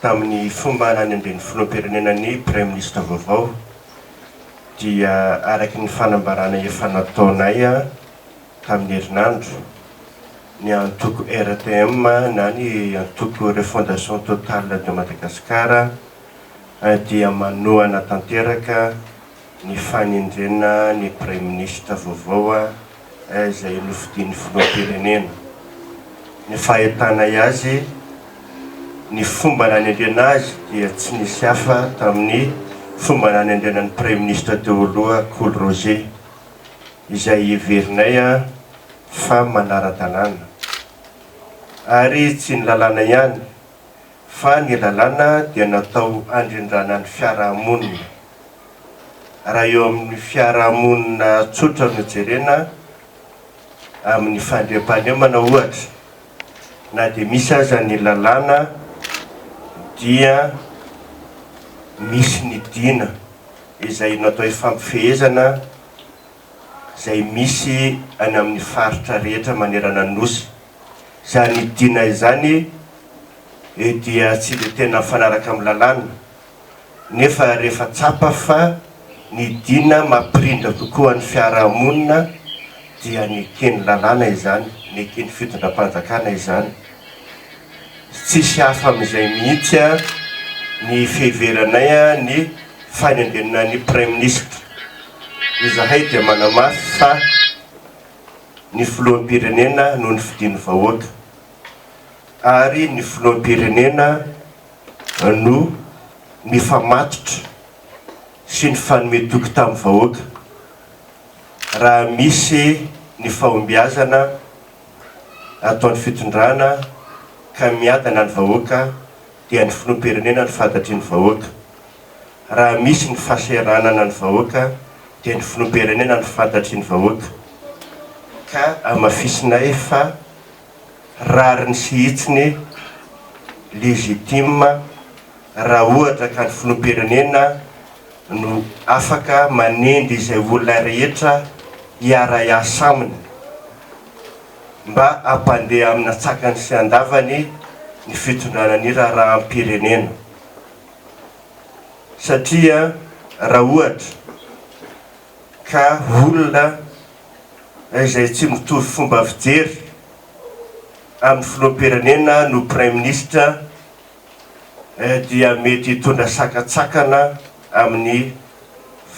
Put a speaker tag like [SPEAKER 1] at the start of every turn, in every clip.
[SPEAKER 1] tamin'ny fomba nanendreny filoham-pirenena ny Premier ministre vaovao dia araky ny fanambarana efa nataonay tamin'ny herinandro ny antoko RTM na ny antoko refondation totale de Madagascar dia manohana tanteraka ny fanendrena ny Premier ministre vaovao izay nofidian'ny filoham-pirenena. Ny fahitanay azy ny fomba nanendrena azy dia tsy nisy hafa tamin'ny fomba nanendrena ny Premier ministre teo aloha Coly Roger izay heverinay fa manara-dalàna ary tsy ny lalàna ihany fa ny lalàna dia natao andrindrana ny fiarahamonina. Raha eo amin'ny fiarahamonina tsotra no jerena amin'ny fandriam-pahalemana ohatra na dia misy aza ny lalàna dia misy ny dina izay natao ifampifehezana izay misy any amin'ny faritra rehetra manerana ny nosy. Izany dina izany dia tsy dia tena mifanaraka amin'ny lalàna nefa rehefa tsapa fa ny dina mampirindra kokoa ny fiarahamonina dia ny ekeny lalàna izany, ny ekeny fitondram-panjakana izany. Tsisy hafa amin'izay mihitsy ny fiheveranay ny fanendrenana ny Premier ministre. Izahay dia manamafy fa ny filoham-pirenena no nifidian'ny vahoaka ary ny filoham-pirenena no mifamatotra sy ny fanome toky tamin'ny vahoaka. Raha misy ny fahombiazana ataon'ny fitondrana ka miadana ny vahoaka dia ny filoham-pirenena ny fantatry ny vahoaka. Raha misy ny fahaseranana ny vahoaka dia ny filoham-pirenena ny fantatry ny vahoaka. Ka amafisinay fa rariny sy hitsiny legitime raha ohatra ka ny filoham-pirenena no afaka manendry izay olona rehetra hiara-iasa aminy mba hampandeha amin'ny atsakany sy andavany ny fitondrana ny raharaham-pirenena. Satria raha ohatra ka olona izay tsy mitovy fomba fijery amin'ny filoham-pirenena no Premier ministre dia mety hitondra sakatsakana amin'ny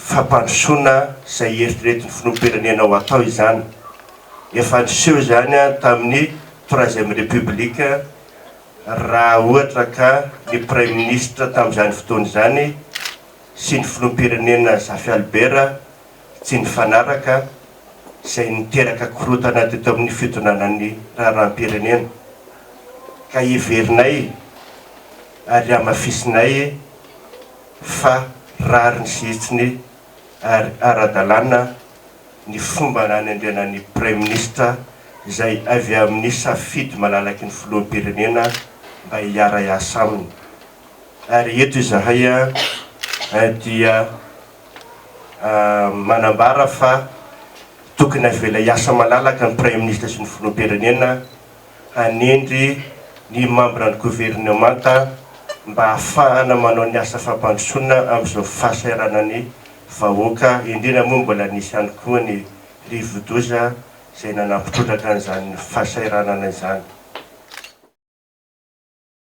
[SPEAKER 1] fampandrosoana izay eritreretin'ny filoham-pirenena ho atao izany. Efa niseho izany tamin'ny troisième république raha ohatra ka ny Premier ministre tamin'izany fotoana izany sy ny filoham-pirenena Zafy Albert tsy nifanaraka izay niteraka korotana teto amin'ny fitondrana ny raharaham-pirenena. Ka heverinay ary amafisinay fa rariny sy hitsiny ary ara-dalàna ny fomba nanendrena ny Premier ministre izay avy amin'ny safidy malalaky ny filoham-pirenena mba hiara-iasa aminy. Ary eto izahay dia manambara fa tokony avela hiasa malalaka ny Premier ministre sy ny filoham-pirenena hanendry ny membre ny gouvernementa mba ahafahana manao ny asa fampandrosoana amin'izao fahasahiranany vahoaka. Indrindra moa mbola nisy ihany koa ny rivo-doza izay nanampitrotraka an'izany fahasahiranana izany.